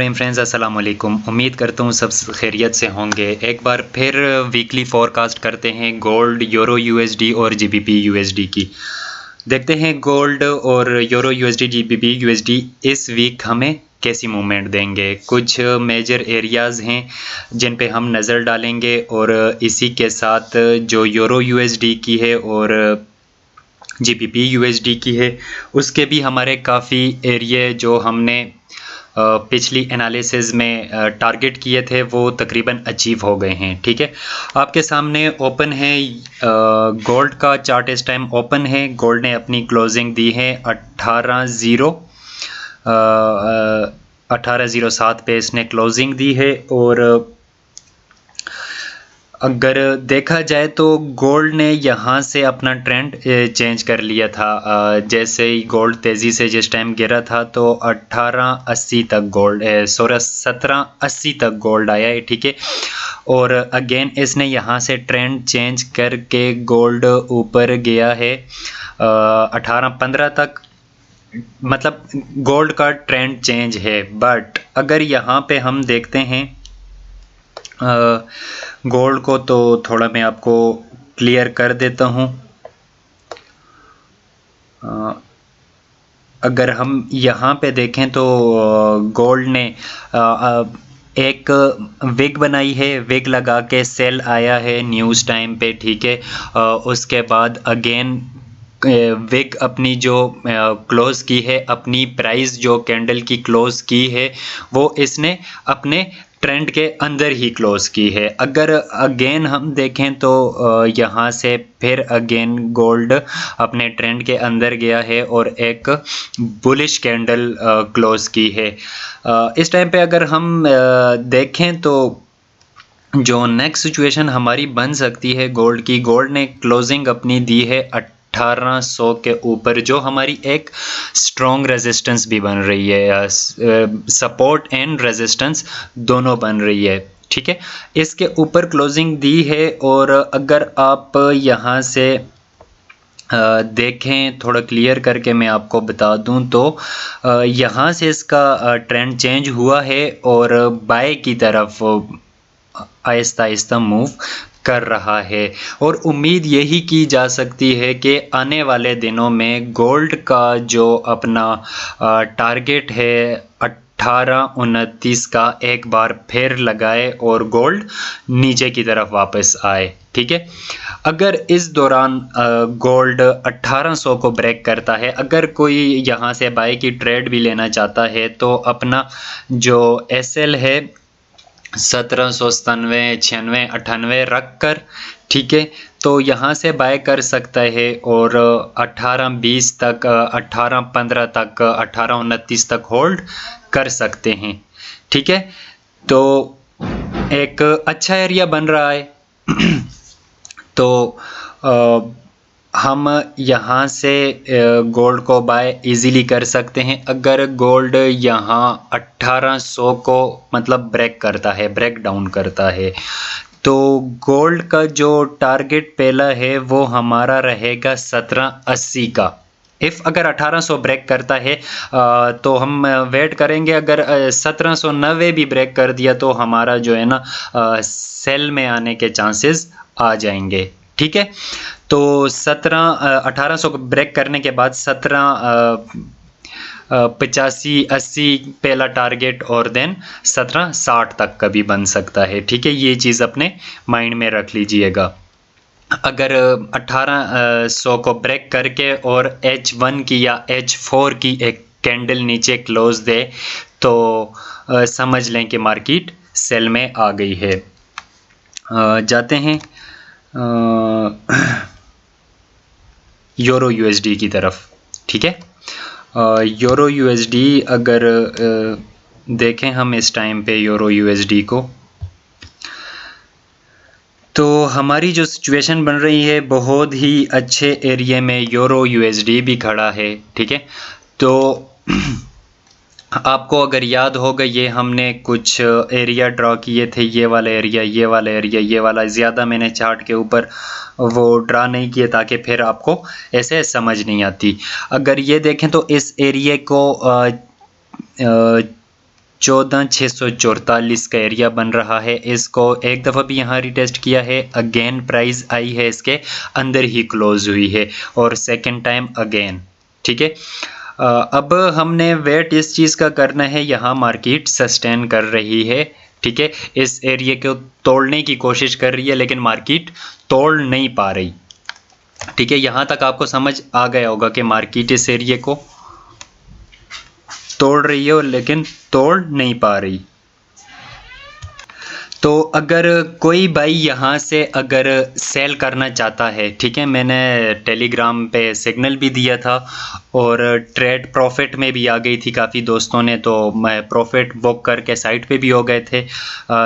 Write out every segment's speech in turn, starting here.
Friends अस्सलाम वालेकुम। उम्मीद करता हूँ सब खैरियत से होंगे। एक बार फिर वीकली फोरकास्ट करते हैं गोल्ड, यूरो यूएसडी और जीबीपी यूएसडी की। देखते हैं गोल्ड और यूरो यूएसडी, जीबीपी यूएसडी इस वीक हमें कैसी मूवमेंट देंगे। कुछ मेजर एरियाज़ हैं जिन पे हम नज़र डालेंगे और इसी के साथ जो यूरो यूएसडी की है और जीबीपी यूएसडी की है उसके भी हमारे काफ़ी एरिया जो हमने पिछली एनालिसिस में टारगेट किए थे वो तकरीबन अचीव हो गए हैं। ठीक है, आपके सामने ओपन है गोल्ड का चार्ट। इस टाइम ओपन है। गोल्ड ने अपनी क्लोजिंग दी है 1807 पे इसने क्लोजिंग दी है। और अगर देखा जाए तो गोल्ड ने यहाँ से अपना ट्रेंड चेंज कर लिया था। जैसे ही गोल्ड तेज़ी से जिस टाइम गिरा था तो 1880 तक गोल्ड 1780 तक गोल्ड आया है। ठीक है, और अगेन इसने यहाँ से ट्रेंड चेंज करके गोल्ड ऊपर गया है 1815 तक। मतलब गोल्ड का ट्रेंड चेंज है। बट अगर यहाँ पे हम देखते हैं गोल्ड को, तो थोड़ा मैं आपको क्लियर कर देता हूँ। अगर हम यहाँ पे देखें तो गोल्ड ने एक विग बनाई है, विग लगा के सेल आया है न्यूज़ टाइम पे। ठीक है, उसके बाद अगेन विग अपनी जो क्लोज़ की है, अपनी प्राइस जो कैंडल की क्लोज़ की है वो इसने अपने ट्रेंड के अंदर ही क्लोज़ की है। अगर अगेन हम देखें तो यहाँ से फिर अगेन गोल्ड अपने ट्रेंड के अंदर गया है और एक बुलिश कैंडल क्लोज़ की है। इस टाइम पे अगर हम देखें तो जो नेक्स्ट सिचुएशन हमारी बन सकती है गोल्ड की, गोल्ड ने क्लोजिंग अपनी दी है 1800 के ऊपर, जो हमारी एक स्ट्रॉन्ग रेजिस्टेंस भी बन रही है। सपोर्ट एंड रेजिस्टेंस दोनों बन रही है। ठीक है, इसके ऊपर क्लोजिंग दी है। और अगर आप यहाँ से देखें, थोड़ा क्लियर करके मैं आपको बता दूं तो यहाँ से इसका ट्रेंड चेंज हुआ है और बाय की तरफ आहिस्ता आहिस्ता मूव कर रहा है। और उम्मीद यही की जा सकती है कि आने वाले दिनों में गोल्ड का जो अपना टारगेट है 1829 का एक बार फिर लगाए और गोल्ड नीचे की तरफ वापस आए। ठीक है, अगर इस दौरान गोल्ड 1800 को ब्रेक करता है, अगर कोई यहाँ से बाय की ट्रेड भी लेना चाहता है तो अपना जो एसएल है 1797, 96, 98 रख कर, ठीक है, तो यहाँ से बाय कर सकता है और 1820 तक, 1815 तक, 1829 तक होल्ड कर सकते हैं। ठीक है, तो एक अच्छा एरिया बन रहा है। तो हम यहाँ से गोल्ड को बाय इजीली कर सकते हैं। अगर गोल्ड यहाँ 1800 को मतलब ब्रेक करता है, ब्रेक डाउन करता है, तो गोल्ड का जो टारगेट पहला है वो हमारा रहेगा 1780 का। अगर 1800 ब्रेक करता है तो हम वेट करेंगे। अगर 1790 भी ब्रेक कर दिया तो हमारा जो है ना सेल में आने के चांसेस आ जाएंगे। ठीक है, तो 1800 को ब्रेक करने के बाद 85-80 पहला टारगेट और देन 1760 तक का भी बन सकता है। ठीक है, ये चीज़ अपने माइंड में रख लीजिएगा। अगर 1800 को ब्रेक करके और H1 की या H4 की एक कैंडल नीचे क्लोज दे तो समझ लें कि मार्केट सेल में आ गई है। जाते हैं यूरो यूएसडी की तरफ। ठीक है, यूरो यूएसडी अगर देखें हम इस टाइम पे यूरो यूएसडी को, तो हमारी जो सिचुएशन बन रही है बहुत ही अच्छे एरिया में यूरो यूएसडी भी खड़ा है। ठीक है, तो आपको अगर याद होगा ये हमने कुछ एरिया ड्रॉ किए थे, ये वाला एरिया, ये वाला एरिया, ये वाला। ज़्यादा मैंने चार्ट के ऊपर वो ड्रा नहीं किए ताकि फिर आपको ऐसे समझ नहीं आती। अगर ये देखें तो इस एरिया को 14,644 का एरिया बन रहा है। इसको एक दफ़ा भी यहाँ रिटेस्ट किया है, अगेन प्राइस आई है इसके अंदर ही क्लोज हुई है और सेकंड टाइम अगेन। ठीक है, अब हमने वेट इस चीज़ का करना है, यहाँ मार्केट सस्टेन कर रही है। ठीक है, इस एरिया को तोड़ने की कोशिश कर रही है लेकिन मार्केट तोड़ नहीं पा रही। ठीक है, यहाँ तक आपको समझ आ गया होगा कि मार्केट इस एरिया को तोड़ रही है लेकिन तोड़ नहीं पा रही। तो अगर कोई भाई यहाँ से अगर सेल करना चाहता है, ठीक है, मैंने टेलीग्राम पे सिग्नल भी दिया था और ट्रेड प्रॉफिट में भी आ गई थी काफ़ी दोस्तों ने, तो मैं प्रॉफिट बुक करके साइट पे भी हो गए थे।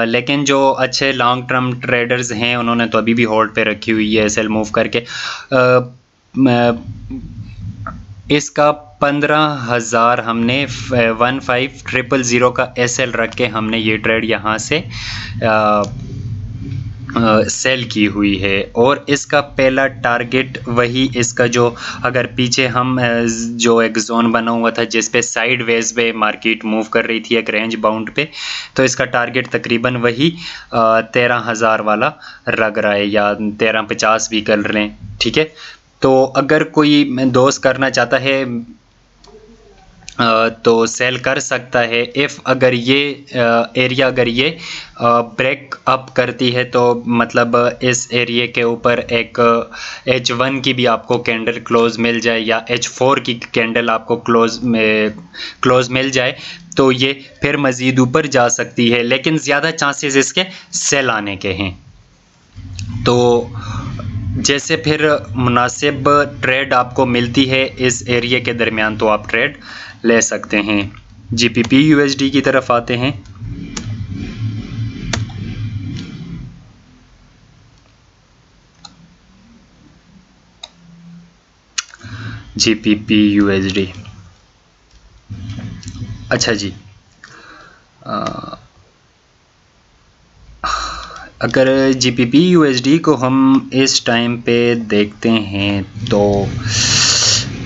लेकिन जो अच्छे लॉन्ग टर्म ट्रेडर्स हैं उन्होंने तो अभी भी होल्ड पे रखी हुई है सेल मूव करके। इसका 15,000 हमने 15,000 का एसएल रख के हमने ये ट्रेड यहाँ से सेल की हुई है और इसका पहला टारगेट वही इसका जो अगर पीछे हम जो एक जोन बना हुआ था जिस पे साइडवेज पे मार्केट मूव कर रही थी एक रेंज बाउंड पे, तो इसका टारगेट तकरीबन वही 13,000 वाला लग रहा है या 1350 भी कर लें। ठीक है, तो अगर कोई दोस्त करना चाहता है तो सेल कर सकता है। इफ़ अगर ये एरिया अगर ये ब्रेक अप करती है तो मतलब इस एरिया के ऊपर एक H1 की भी आपको कैंडल क्लोज मिल जाए या H4 की कैंडल आपको क्लोज मिल जाए तो ये फिर मज़ीद ऊपर जा सकती है, लेकिन ज़्यादा चांसेस इसके सेल आने के हैं। तो जैसे फिर मुनासिब ट्रेड आपको मिलती है इस एरिया के दरमियान तो आप ट्रेड ले सकते हैं। GBP USD की तरफ आते हैं। GBP USD, अच्छा जी, अगर GBP USD को हम इस टाइम पे देखते हैं तो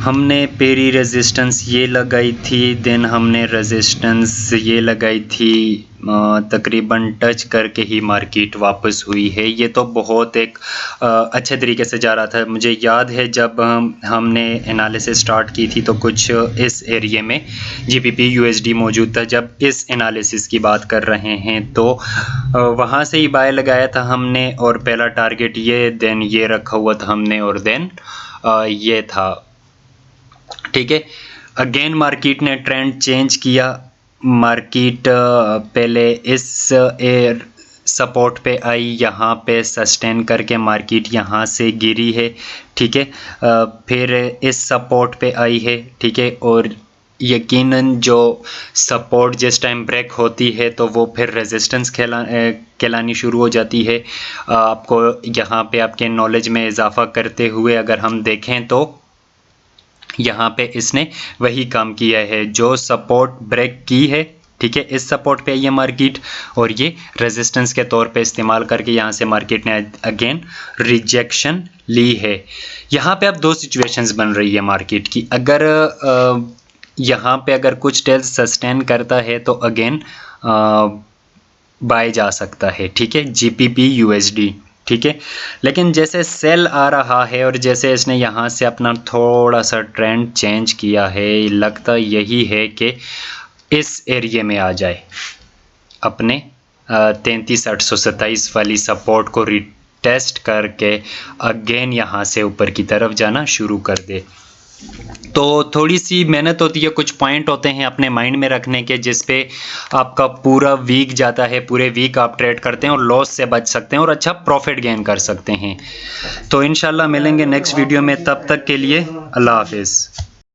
हमने पहली रेजिस्टेंस ये लगाई थी, देन हमने रेजिस्टेंस ये लगाई थी, तकरीबन टच करके ही मार्केट वापस हुई है। ये तो बहुत एक अच्छे तरीके से जा रहा था। मुझे याद है जब हमने एनालिसिस स्टार्ट की थी तो कुछ इस एरिया में GBP USD मौजूद था। जब इस एनालिसिस की बात कर रहे हैं तो वहाँ से ही बाय लगाया था हमने और पहला टारगेट ये, देन ये रखा हुआ था हमने और देन ये था। ठीक है, अगेन मार्केट ने ट्रेंड चेंज किया। मार्केट पहले इस सपोर्ट पे आई, यहाँ पे सस्टेन करके मार्केट यहाँ से गिरी है। ठीक है, फिर इस सपोर्ट पे आई है। ठीक है, और यकीनन जो सपोर्ट जिस टाइम ब्रेक होती है तो वो फिर रेजिस्टेंस कहलानी शुरू हो जाती है। आपको यहाँ पे आपके नॉलेज में इजाफा करते हुए अगर हम देखें तो यहाँ पे इसने वही काम किया है, जो सपोर्ट ब्रेक की है। ठीक है, इस सपोर्ट पे ये मार्केट और ये रेजिस्टेंस के तौर पे इस्तेमाल करके यहाँ से मार्केट ने अगेन रिजेक्शन ली है। यहाँ पे अब दो सिचुएशंस बन रही है मार्केट की। अगर यहाँ पे अगर कुछ टेल्स सस्टेन करता है तो अगेन बाय जा सकता है। ठीक है, GBP USD। ठीक है, लेकिन जैसे सेल आ रहा है और जैसे इसने यहाँ से अपना थोड़ा सा ट्रेंड चेंज किया है, लगता यही है कि इस एरिया में आ जाए, अपने 33,827 वाली सपोर्ट को रिटेस्ट करके अगेन यहाँ से ऊपर की तरफ जाना शुरू कर दे। तो थोड़ी सी मेहनत होती है, कुछ पॉइंट होते हैं अपने माइंड में रखने के जिस पे आपका पूरा वीक जाता है, पूरे वीक आप ट्रेड करते हैं और लॉस से बच सकते हैं और अच्छा प्रॉफिट गेन कर सकते हैं। तो इंशाल्लाह मिलेंगे नेक्स्ट वीडियो में, तब तक के लिए अल्लाह हाफिज़।